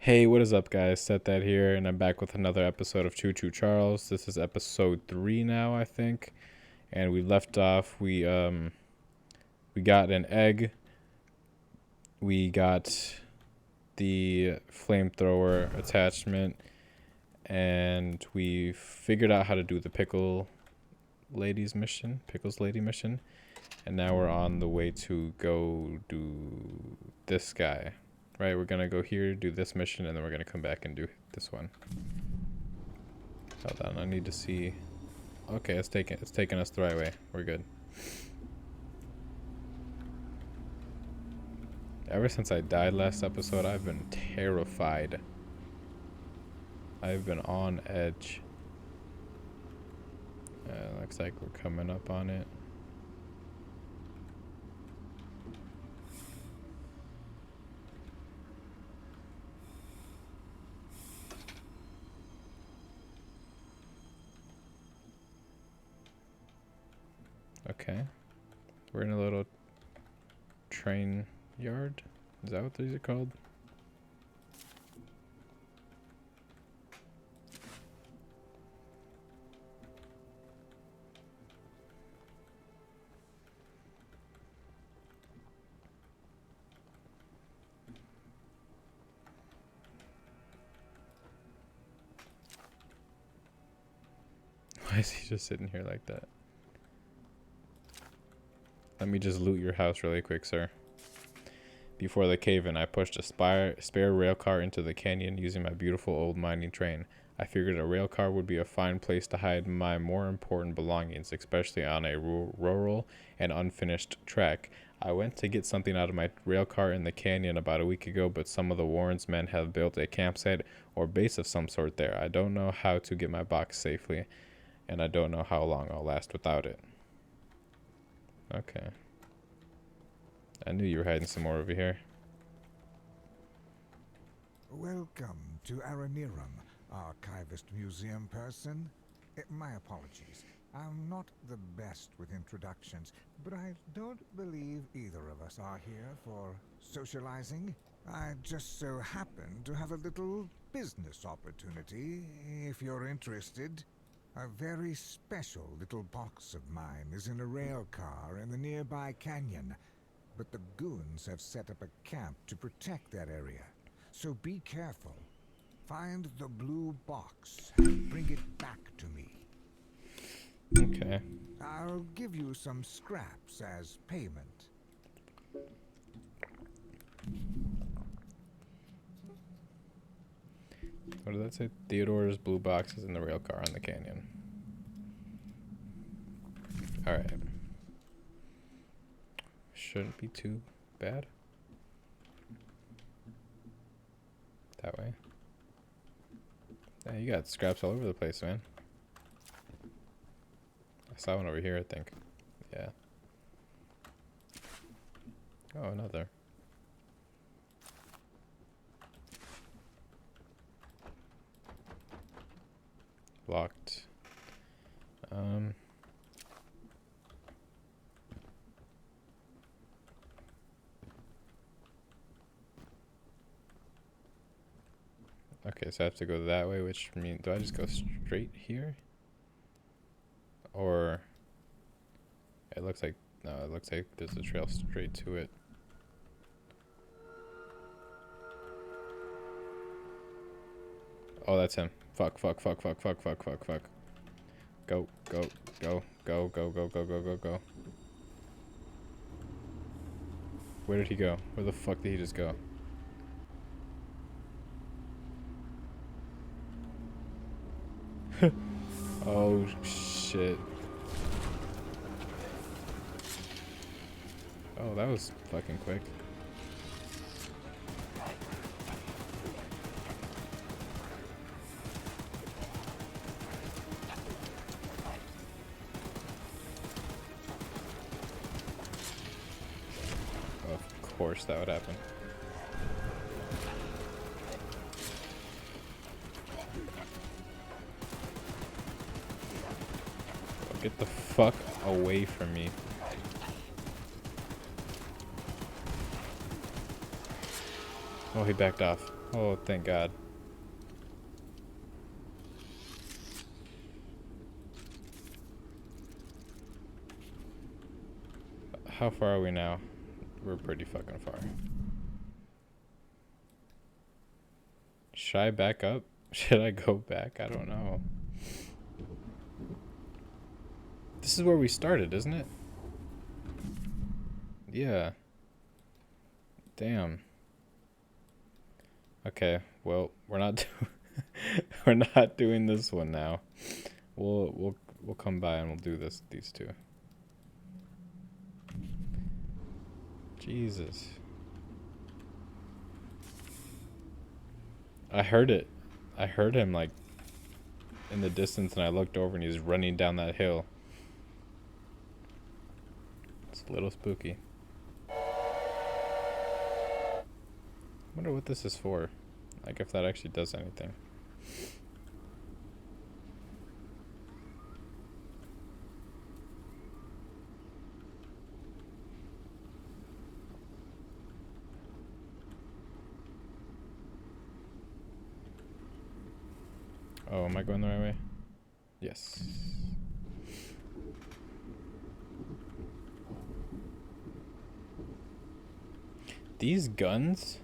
Hey, what is up, guys? Set that here, and I'm back with another episode of Choo Choo Charles. This is episode 3 now, I think, and we left off. We got an egg. We got the flamethrower attachment, and we figured out how to do the pickles lady mission, and now we're on the way to go do this guy. Right, we're gonna go here, do this mission, and then we're gonna come back and do this one. Hold on, I need to see. Okay, it's taking us the right way. We're good. Ever since I died last episode, I've been terrified. I've been on edge. Looks like we're coming up on it. Okay. We're in a little train yard. Is that what these are called? Why is he just sitting here like that? Let me just loot your house really quick, sir. Before the cave-in, I pushed a spare rail car into the canyon using my beautiful old mining train. I figured a rail car would be a fine place to hide my more important belongings, especially on a rural and unfinished track. I went to get something out of my rail car in the canyon about a week ago, but some of the Warrens men have built a campsite or base of some sort there. I don't know how to get my box safely, and I don't know how long I'll last without it. Okay. I knew you were hiding some more over here. Welcome to Aranirum, Archivist Museum person. My apologies. I'm not the best with introductions, but I don't believe either of us are here for socializing. I just so happen to have a little business opportunity, if you're interested. A very special little box of mine is in a rail car in the nearby canyon, but the goons have set up a camp to protect that area. So be careful. Find the blue box and bring it back to me. Okay. I'll give you some scraps as payment. What did that say? Theodore's blue box is in the rail car on the canyon. Alright. Shouldn't be too bad. That way. Yeah, you got scraps all over the place, man. I saw one over here, I think. Yeah. Oh, another. Locked. Okay, so I have to go that way, which means, do I just go straight here? Or, it looks like, no, it looks like there's a trail straight to it. Oh, that's him. Fuck. Go. Where did he go? Where the fuck did he just go? Oh, shit. Oh, that was fucking quick. Of course that would happen. Get the fuck away from me. Oh, he backed off. Oh, thank God. How far are we now? We're pretty fucking far. Should I back up? Should I go back? I don't know. This is where we started, isn't it? Yeah. Damn. Okay, well, we're not we're not doing this one now. We'll come by and we'll do these two. Jesus. I heard it. I heard him like in the distance and I looked over and he's running down that hill. It's a little spooky. Wonder what this is for. Like if that actually does anything. Oh, am I going the right way? Yes. These guns,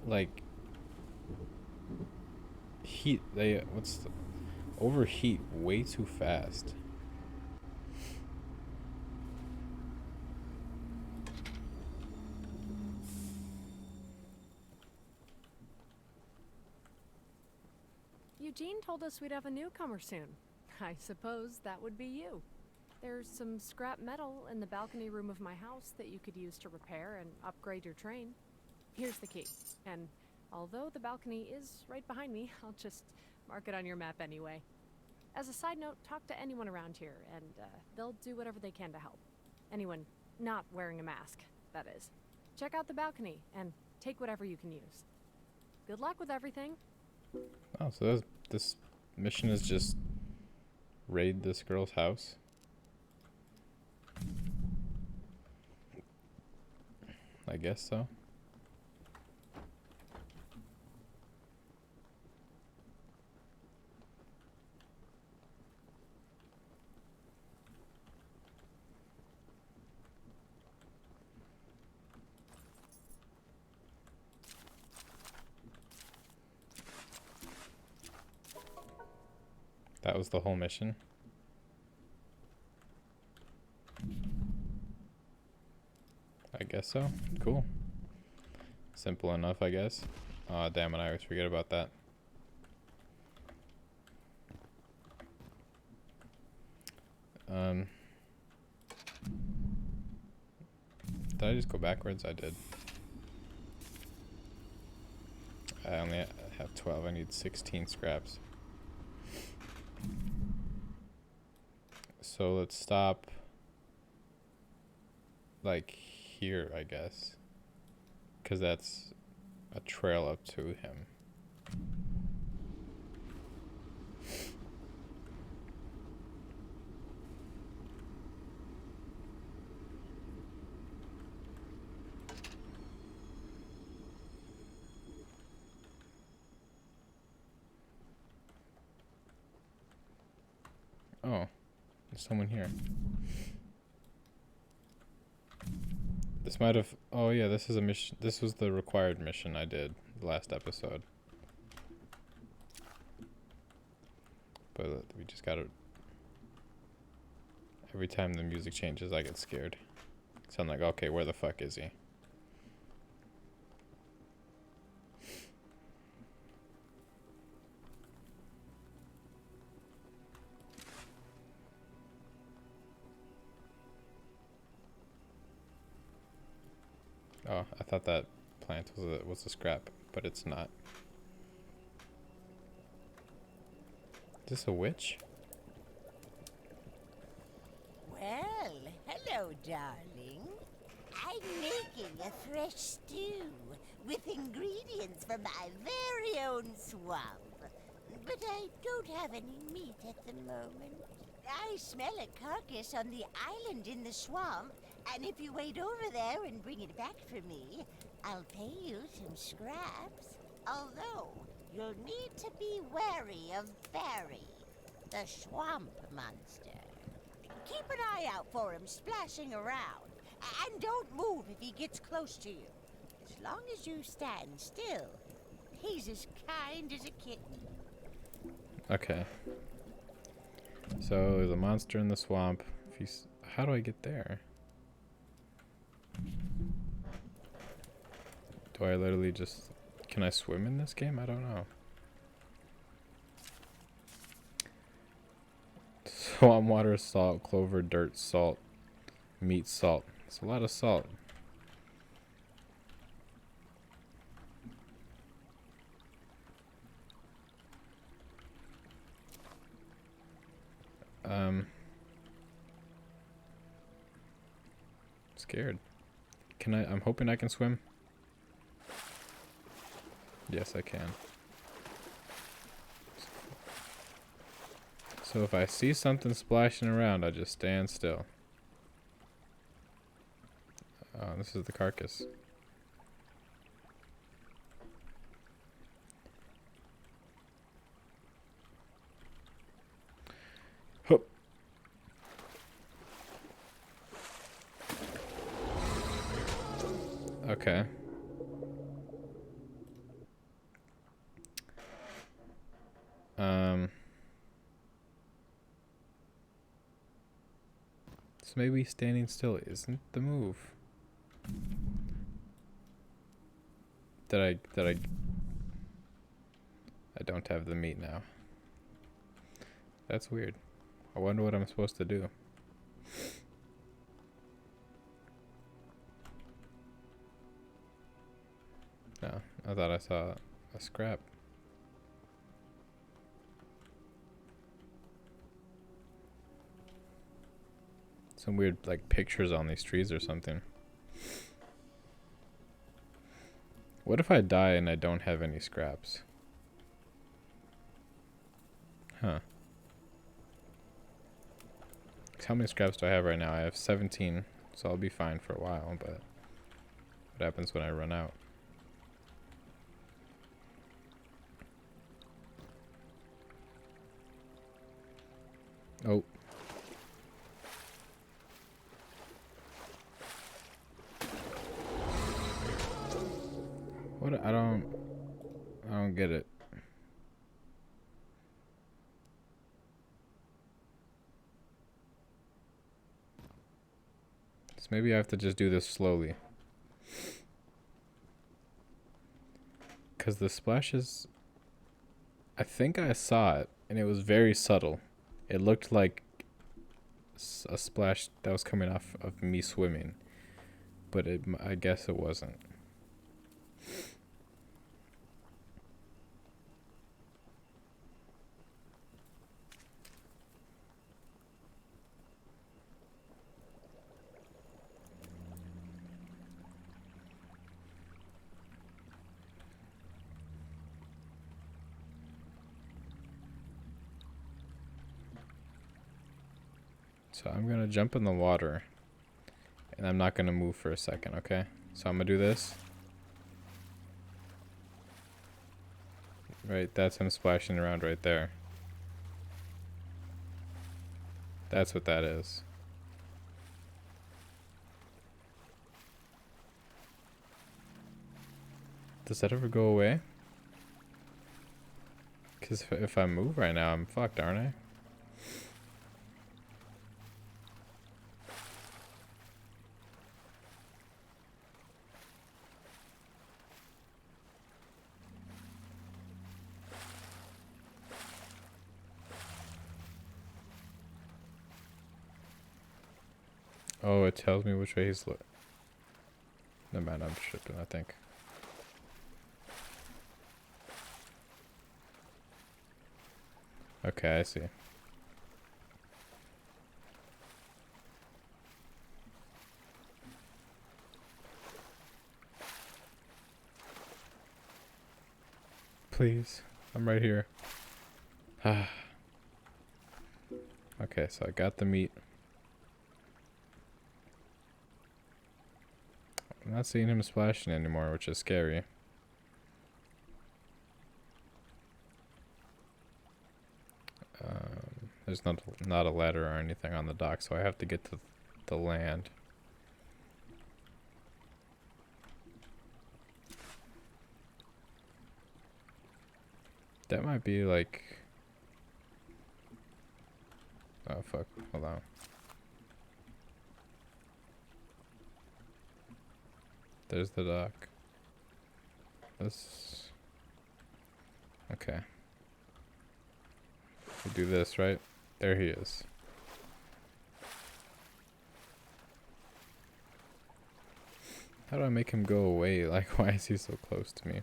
like, overheat way too fast. Eugene told us we'd have a newcomer soon. I suppose that would be you. There's some scrap metal in the balcony room of my house that you could use to repair and upgrade your train. Here's the key, and although the balcony is right behind me, I'll just mark it on your map anyway. As a side note, talk to anyone around here, and they'll do whatever they can to help. Anyone not wearing a mask, that is. Check out the balcony, and take whatever you can use. Good luck with everything. Oh, so this mission is just raid this girl's house? I guess so. That was the whole mission? I guess so. Cool. Simple enough, I guess. Aw, damn it, I always forget about that. Did I just go backwards? I did. I only have 12. I need 16 scraps. So let's stop like here, I guess, because that's a trail up to him. Oh, there's someone here. This might have... Oh yeah, this is a mission. This was the required mission I did the last episode. But we just gotta... Every time the music changes, I get scared. So I'm like, okay, where the fuck is he? Oh, I thought that plant was a scrap, but it's not. Is this a witch? Well, hello, darling. I'm making a fresh stew with ingredients from my very own swamp. But I don't have any meat at the moment. I smell a carcass on the island in the swamp, and if you wait over there and bring it back for me, I'll pay you some scraps, although you'll need to be wary of Barry, the swamp monster. Keep an eye out for him splashing around, and don't move if he gets close to you. As long as you stand still, he's as kind as a kitten. Okay. So there's a monster in the swamp. If he's, how do I get there? Do I literally just... Can I swim in this game? I don't know. Swamp water, salt, clover, dirt, salt, meat, salt. It's a lot of salt. Scared. Can I? I'm hoping I can swim. Yes, I can. So if I see something splashing around, I just stand still. Oh, this is the carcass. Hup. Okay. So maybe standing still isn't the move. I don't have the meat now. That's weird. I wonder what I'm supposed to do. No, I thought I saw a scrap. Some weird like pictures on these trees or something. What if I die and I don't have any scraps? Huh. How many scraps do I have right now? I have 17, so I'll be fine for a while, but what happens when I run out? Oh. What? I don't get it. So maybe I have to just do this slowly. Because the splashes... I think I saw it, and it was very subtle. It looked like a splash that was coming off of me swimming. But I guess it wasn't. So I'm going to jump in the water. And I'm not going to move for a second, okay? So I'm going to do this. Right, that's him splashing around right there. That's what that is. Does that ever go away? Because if I move right now, I'm fucked, aren't I? Oh, it tells me which way he's Never mind, I'm tripping, I think. Okay, I see. Please, I'm right here. Okay, so I got the meat. I'm not seeing him splashing anymore, which is scary. There's not a ladder or anything on the dock, so I have to get to the land. That might be like... Oh fuck, hold on. There's the dock. This... Okay. We do this, right? There he is. How do I make him go away? Like, why is he so close to me?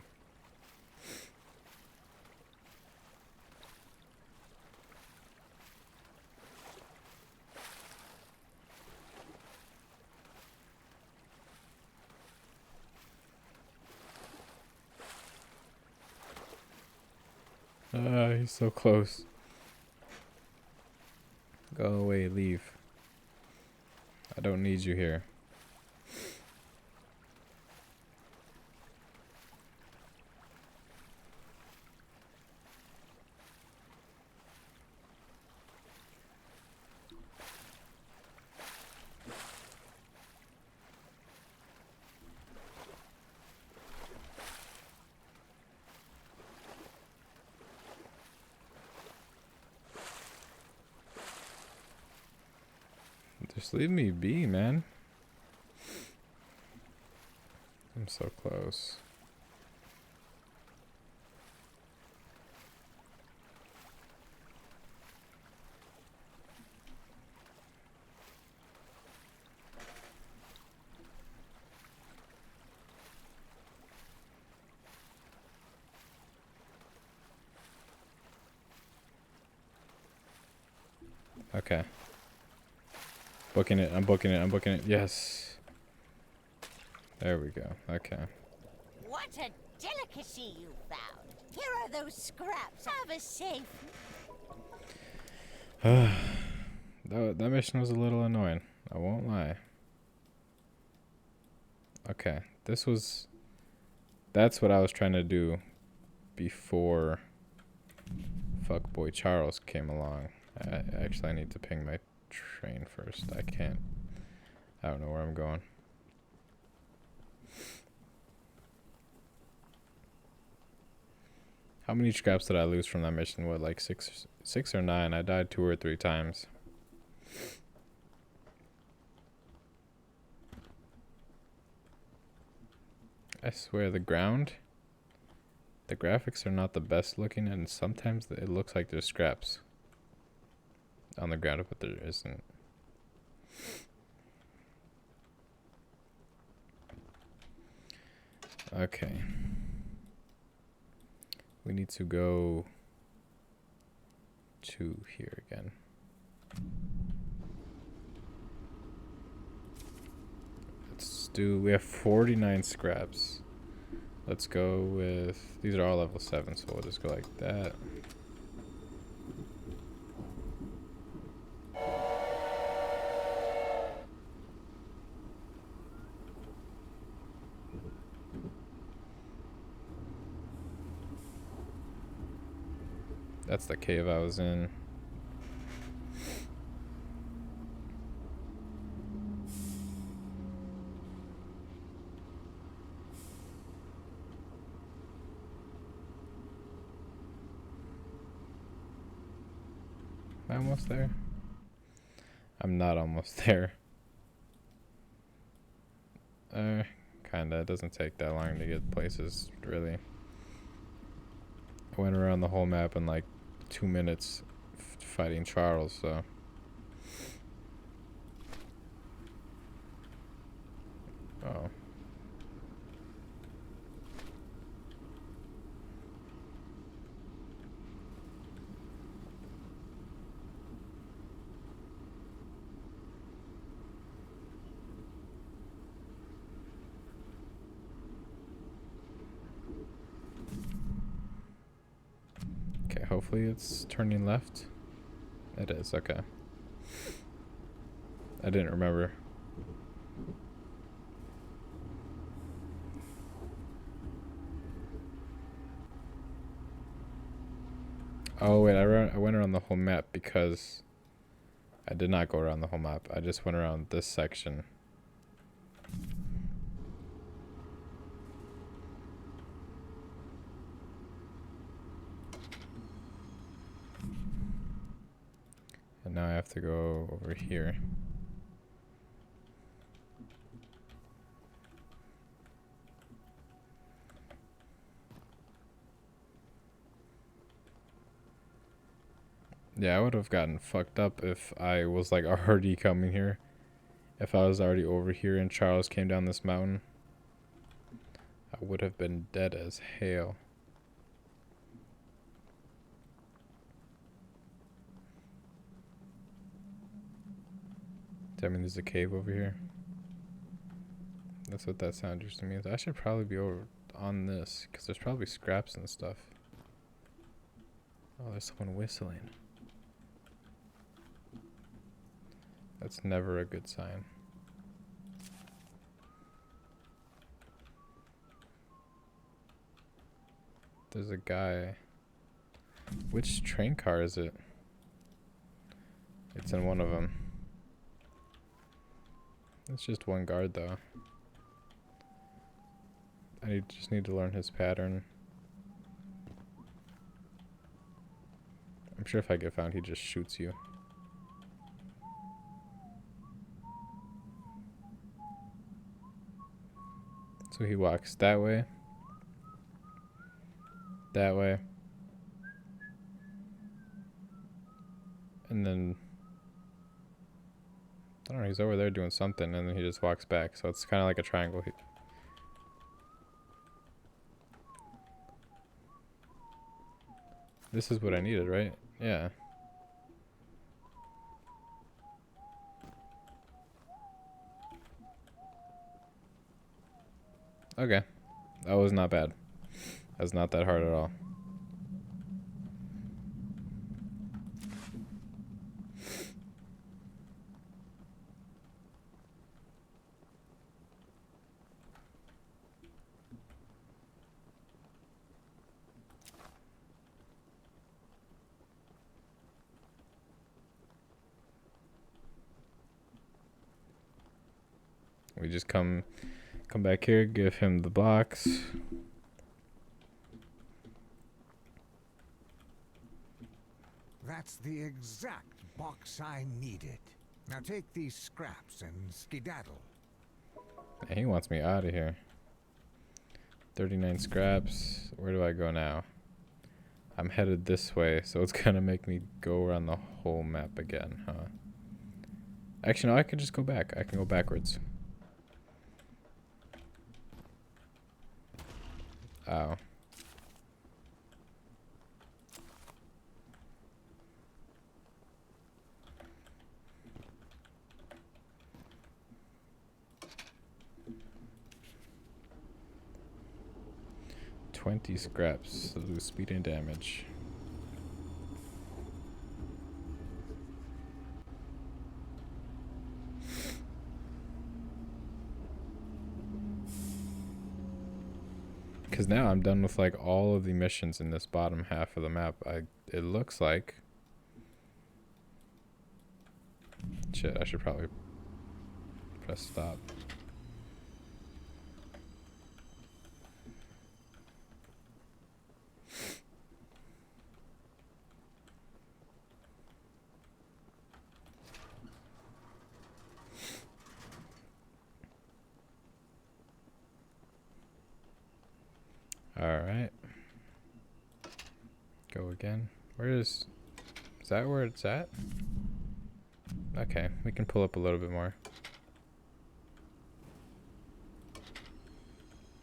Ah, he's so close. Go away, leave. I don't need you here. Just leave me be, man. I'm so close. Okay. Booking it, I'm booking it, I'm booking it. Yes. There we go. Okay. What a delicacy you found. Here are those scraps. Have a safe. That mission was a little annoying. I won't lie. Okay. That's what I was trying to do before fuckboy Charles came along. I need to ping my train first. I don't know where I'm going. How many scraps did I lose from that mission? What, like six or nine? I died 2 or 3 times. I swear the graphics are not the best looking, and sometimes it looks like there's scraps on the ground, but there isn't. Okay. We need to go to here again. We have 49 scraps. Let's go with, these are all level 7, so we'll just go like that. That's the cave I was in. Am I almost there? I'm not almost there. Kinda. It doesn't take that long to get places, really. I went around the whole map in like 2 minutes fighting Charles, so. Oh. Okay, hopefully it's turning left. It is, okay. I didn't remember. Oh wait, I went around the whole map because I did not go around the whole map. I just went around this section. And now I have to go over here. Yeah, I would have gotten fucked up if I was like already coming here. If I was already over here and Charles came down this mountain, I would have been dead as hell. Does that mean there's a cave over here? That's what that sound used to mean. I should probably be over on this, because there's probably scraps and stuff. Oh, there's someone whistling. That's never a good sign. There's a guy. Which train car is it? It's in one of them. It's just one guard though. I just need to learn his pattern. I'm sure if I get found, he just shoots you. So he walks that way, and then, I don't know, he's over there doing something, and then he just walks back. So it's kind of like a triangle. This is what I needed, right? Yeah. Okay. That was not bad. That was not that hard at all. We just come back here, give him the box. That's the exact box I needed. Now take these scraps and skedaddle. And he wants me out of here. 39 scraps. Where do I go now? I'm headed this way, so it's gonna make me go around the whole map again, huh? Actually, no, I can just go back. I can go backwards. Oh. $20 scraps. So lose speed and damage. Because now I'm done with like all of the missions in this bottom half of the map. It looks like. Shit, I should probably press stop. Alright. Go again. Is that where it's at? Okay, we can pull up a little bit more.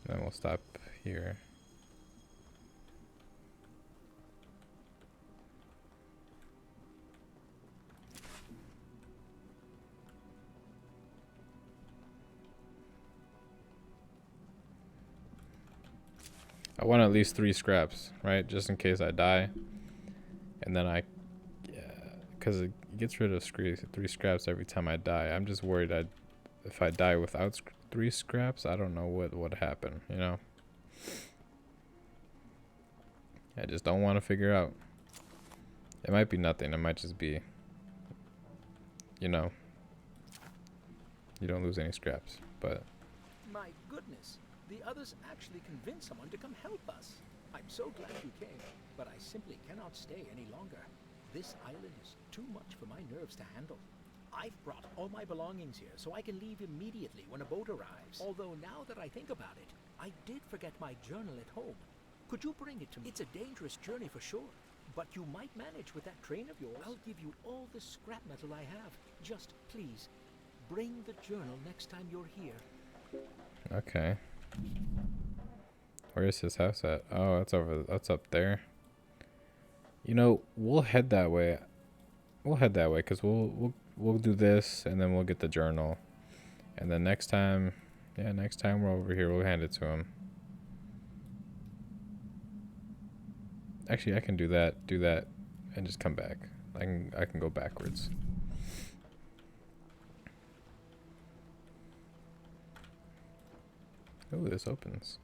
Then we'll stop here. I want at least 3 scraps, right? Just in case I die. And then because it gets rid of 3 scraps every time I die. I'm just worried if I die without 3 scraps, I don't know what would happen, you know? I just don't want to figure out. It might be nothing. It might just be, you know, you don't lose any scraps. But My goodness, the others actually convinced someone to come help us. I'm so glad you came, but I simply cannot stay any longer. This island is too much for my nerves to handle. I've brought all my belongings here so I can leave immediately when a boat arrives. Although now that I think about it, I did forget my journal at home. Could you bring it to me? It's a dangerous journey for sure, but you might manage with that train of yours. I'll give you all the scrap metal I have. Just please, bring the journal next time you're here. okay. Where is his house at? Oh, that's up there. You know, we'll head that way. We'll head that way because we'll do this and then we'll get the journal. And then next time we're over here, we'll hand it to him. Actually, I can do that, and just come back. I can go backwards. Oh, this opens.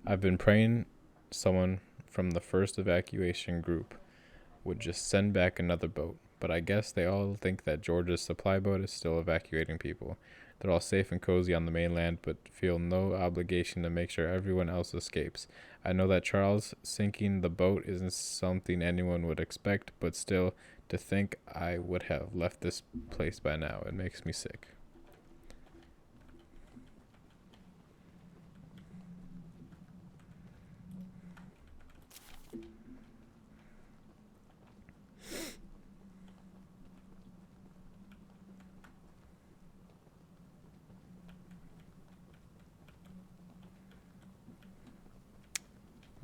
I've been praying someone from the first evacuation group would just send back another boat, but I guess they all think that George's supply boat is still evacuating people. They're all safe and cozy on the mainland, but feel no obligation to make sure everyone else escapes. I know that Charles sinking the boat isn't something anyone would expect, but still, to think I would have left this place by now, it makes me sick.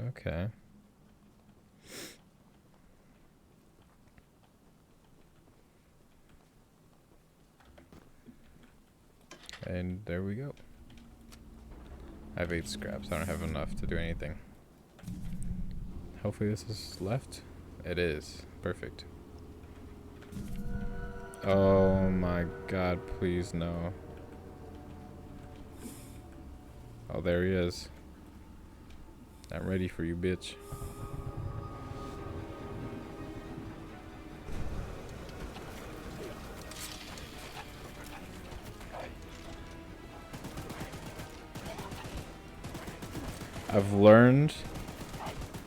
Okay. And there we go. I have 8 scraps. I don't have enough to do anything. Hopefully this is left. It is. Perfect. Oh my god, please no. Oh, there he is. I'm ready for you, bitch. I've learned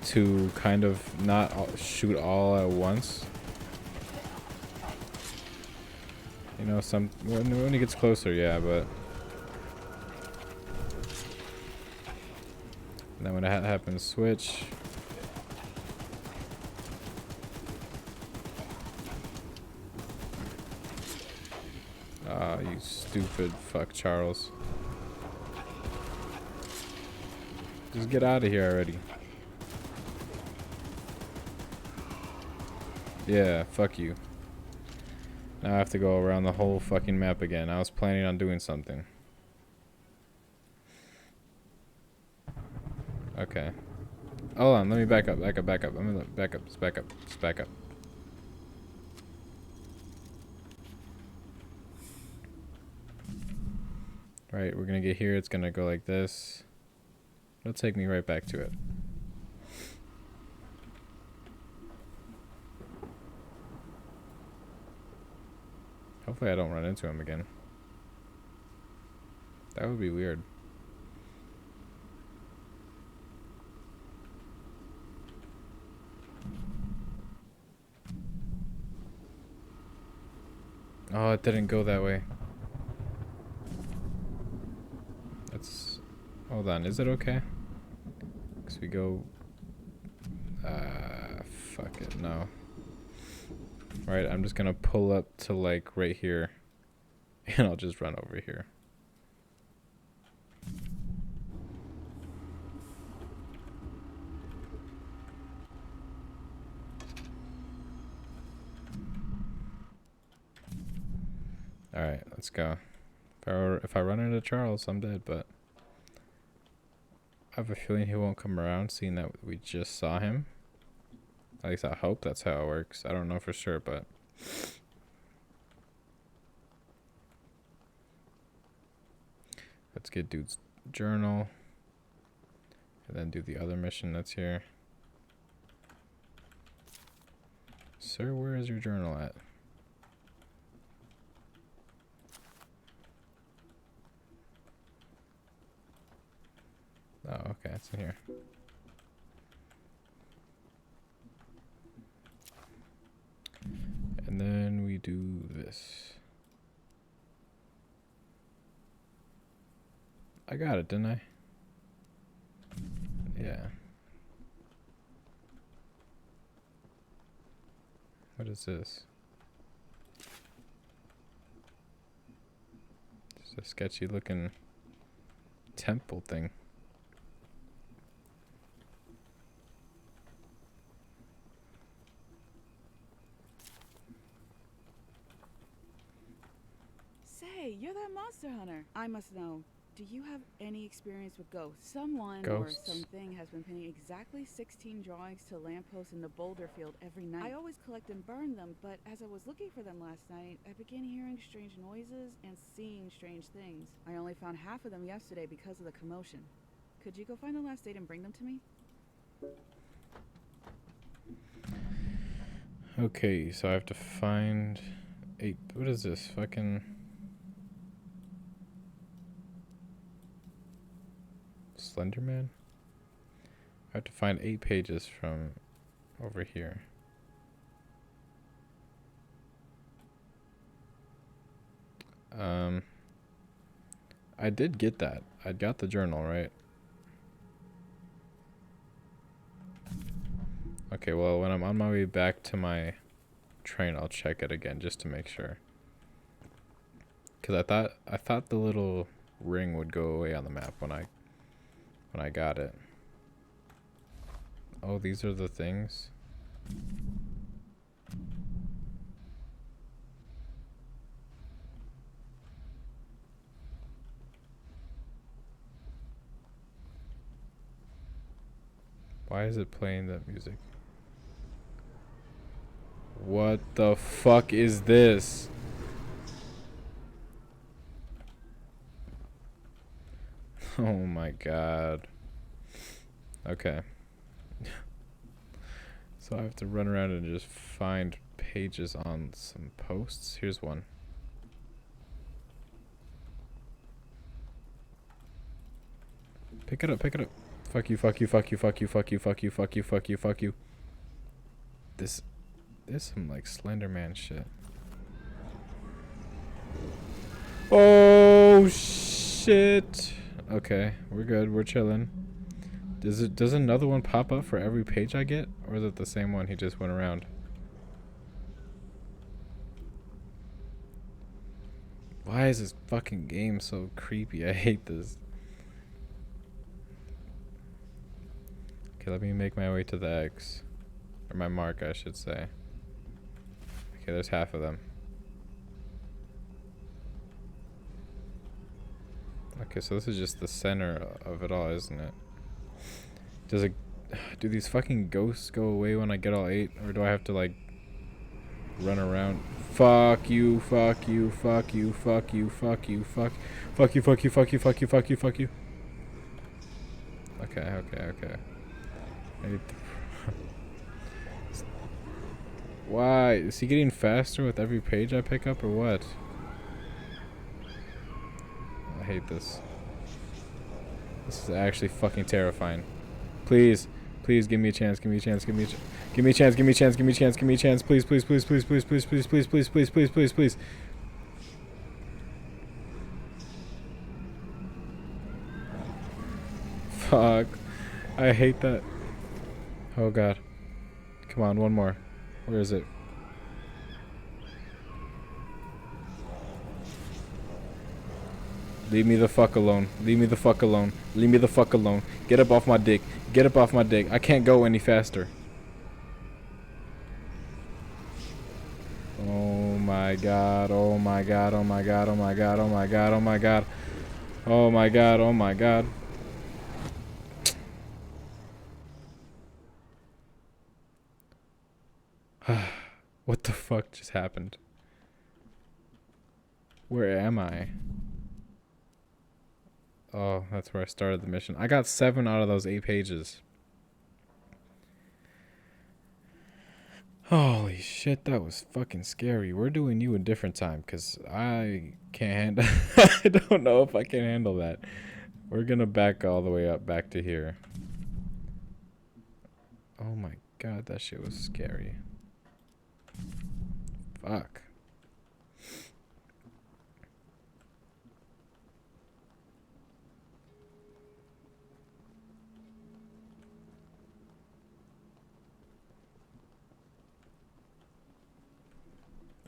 to kind of not shoot all at once. You know, when it gets closer, yeah, but and then when that happens, switch. Ah, you stupid fuck, Charles. Just get out of here already. Yeah, fuck you. Now I have to go around the whole fucking map again. I was planning on doing something. Okay. Hold on, let me back up. I'm gonna back up. Just back up. Right, we're gonna get here. It's gonna go like this. It'll take me right back to it. Hopefully I don't run into him again. That would be weird. Oh, it didn't go that way. That's... Hold on, is it okay? Because we go... fuck it, no. Right, I'm just gonna pull up to like right here. And I'll just run over here. Alright, let's go. If I run into Charles, I'm dead, but I have a feeling he won't come around, seeing that we just saw him. At least I hope that's how it works. I don't know for sure, but... Let's get dude's journal. And then do the other mission that's here. Sir, where is your journal at? Oh, okay, it's in here. And then we do this. I got it, didn't I? Yeah. What is this? Just a sketchy looking temple thing. Say, you're that monster hunter. I must know. Do you have any experience with ghosts? Someone Ghosts? or something has been pinning exactly 16 drawings to lampposts in the boulder field every night. I always collect and burn them, but as I was looking for them last night, I began hearing strange noises and seeing strange things. I only found half of them yesterday because of the commotion. Could you go find the last date and bring them to me? Okay, so I have to find 8. What is this? Fucking Slender Man? I have to find 8 pages from over here. I did get that. I got the journal, right? Okay, well, when I'm on my way back to my train, I'll check it again just to make sure. Cause I thought the little ring would go away on the map when I got it. Oh, these are the things. Why is it playing that music? What the fuck is this? Oh my god. Okay. So I have to run around and just find pages on some posts. Here's one. Pick it up, pick it up. Fuck you, fuck you, fuck you, fuck you, fuck you, fuck you, fuck you, fuck you, fuck you. There's some like Slender Man shit. Oh shit. Okay, we're good. We're chilling. Does another one pop up for every page I get, or is it the same one he just went around? Why is this fucking game so creepy? I hate this. Okay, let me make my way to the X. Or my mark, I should say. Okay, there's half of them. Okay, so this is just the center of it all, isn't it? Do these fucking ghosts go away when I get all 8? Or do I have to, like, run around? Fuck you, fuck you, fuck you, fuck you, fuck you, fuck you, fuck you, fuck you, fuck you, fuck you, fuck you. Okay, okay, okay. I need Why? Is he getting faster with every page I pick up, or what? I hate this. This is actually fucking terrifying. Please, please give me a chance, give me a chance, give me a chance. Give me a chance, give me a chance, give me a chance, give me a chance. Please, please, please, please, please, please, please, please, please, please, please, please, please. Fuck. I hate that. Oh god. Come on, one more. Where is it? Leave me the fuck alone. Leave me the fuck alone. Leave me the fuck alone. Get up off my dick. Get up off my dick. I can't go any faster. Oh my god. Oh my god. Oh my god. Oh my god. Oh my god. Oh my god. Oh my god. Oh my god. What the fuck just happened? Where am I? Oh, that's where I started the mission. I got 7 out of those 8 pages. Holy shit, that was fucking scary. We're doing you a different time, because I can't handle... I don't know if I can handle that. We're gonna back all the way up back to here. Oh my god, that shit was scary. Fuck.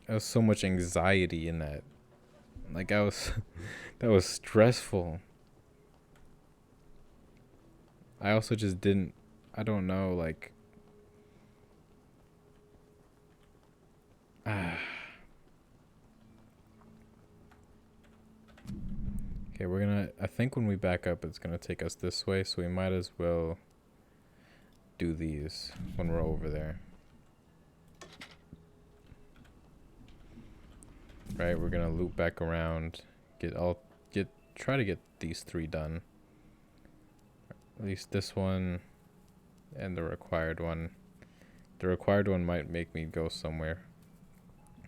There was so much anxiety in that. Like, I was... that was stressful. I also just didn't... I don't know, like... Okay, we're gonna... I think when we back up, it's gonna take us this way, so we might as well do these when we're over there. Right, we're gonna loop back around, try to get these 3 done. At least this one and the required one. The required one might make me go somewhere.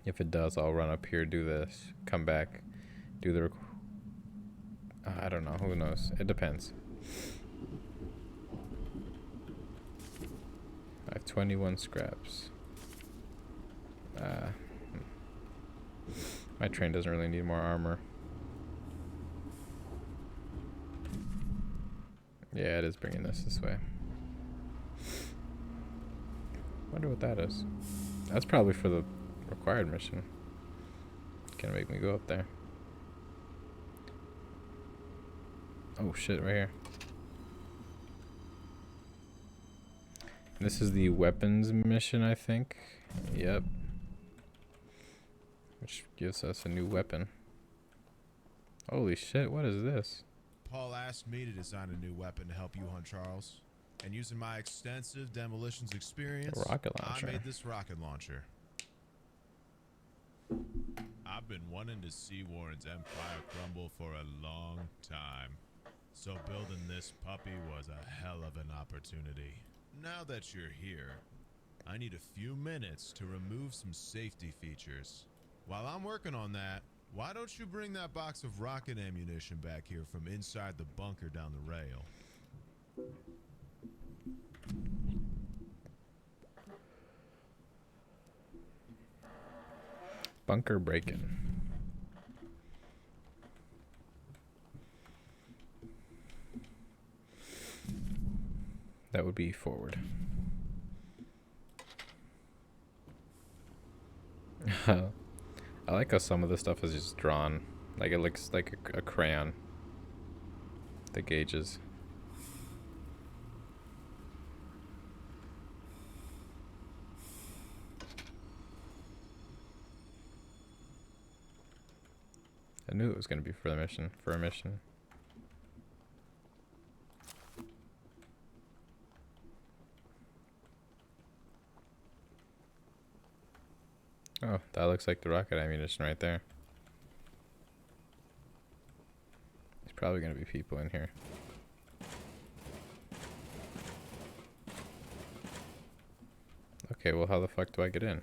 If it does, I'll run up here, do this, come back, do the I don't know, who knows? It depends. I have 21 scraps. My train doesn't really need more armor. Yeah, it is bringing this way. Wonder what that is. That's probably for the required mission. Gonna make me go up there. Oh shit, right here. This is the weapons mission, I think. Yep. Which gives us a new weapon. Holy shit, what is this? Paul asked me to design a new weapon to help you hunt Charles. And using my extensive demolitions experience, A rocket launcher. I made this rocket launcher. I've been wanting to see Warren's empire crumble for a long time. So building this puppy was a hell of an opportunity. Now that you're here, I need a few minutes to remove some safety features. While I'm working on that, why don't you bring that box of rocket ammunition back here from inside the bunker down the rail? Bunker break-in. That would be forward. I like how some of the stuff is just drawn. Like, it looks like a crayon. The gauges. I knew it was going to be for a mission. Oh, that looks like the rocket ammunition right there. There's probably going to be people in here. Okay, well, how the fuck do I get in?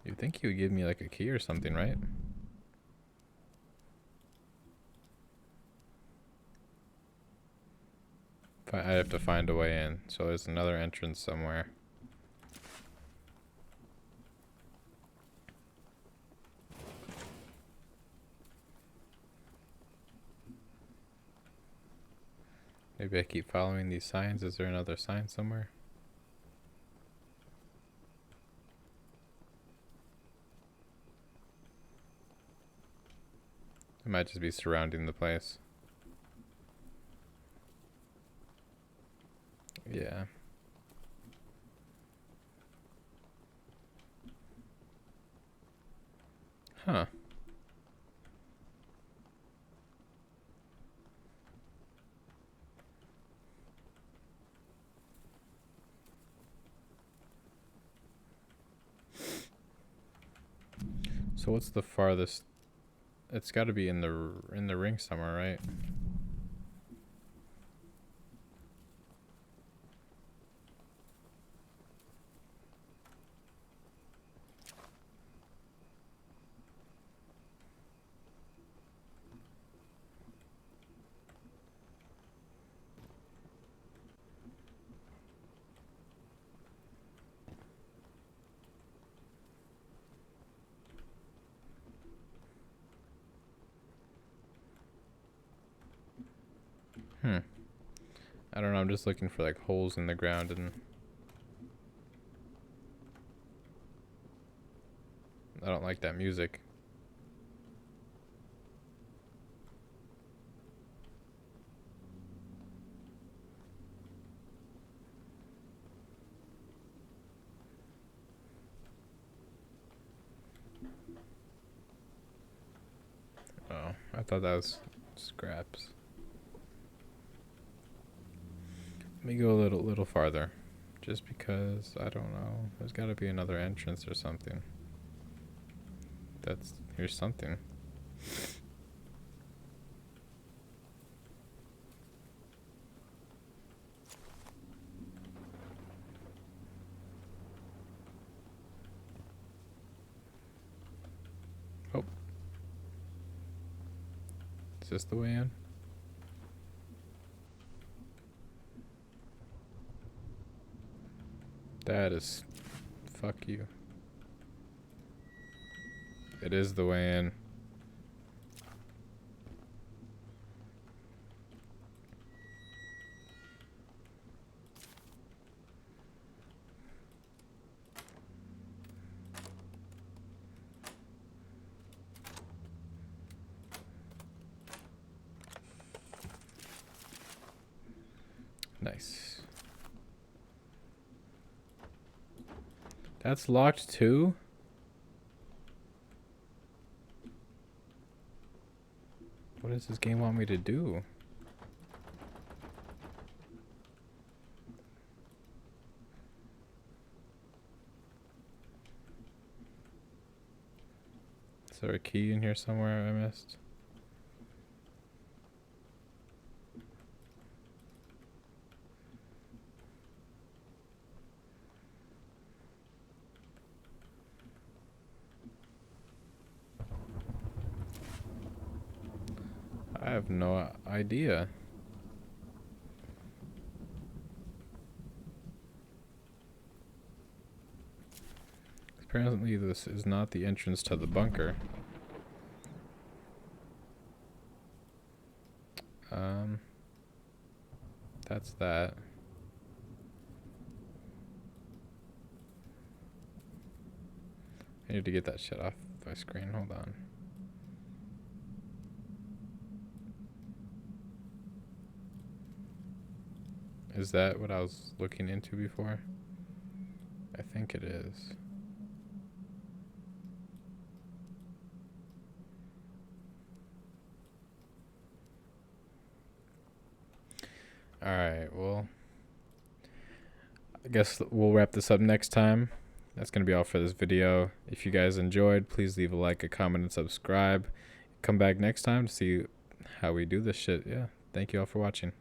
You'd think he would give me like a key or something, right? I have to find a way in, so there's another entrance somewhere. Maybe I keep following these signs. Is there another sign somewhere? It might just be surrounding the place. Yeah. Huh. So what's the farthest? It's got to be in the ring somewhere, right? I don't know, I'm just looking for like holes in the ground and I don't like that music. Oh, I thought that was scraps. Let me go a little farther. Just because, I don't know. There's gotta be another entrance or something. Here's something. Oh. Is this the way in? That is... Fuck you. It is the way in. Nice. That's locked too? What does this game want me to do? Is there a key in here somewhere I missed? I have no idea. Apparently this is not the entrance to the bunker. That's that. I need to get that shit off my screen. Hold on. Is that what I was looking into before? I think it is. Alright, well, I guess we'll wrap this up next time. That's going to be all for this video. If you guys enjoyed, please leave a like, a comment, and subscribe. Come back next time to see how we do this shit. Yeah, thank you all for watching.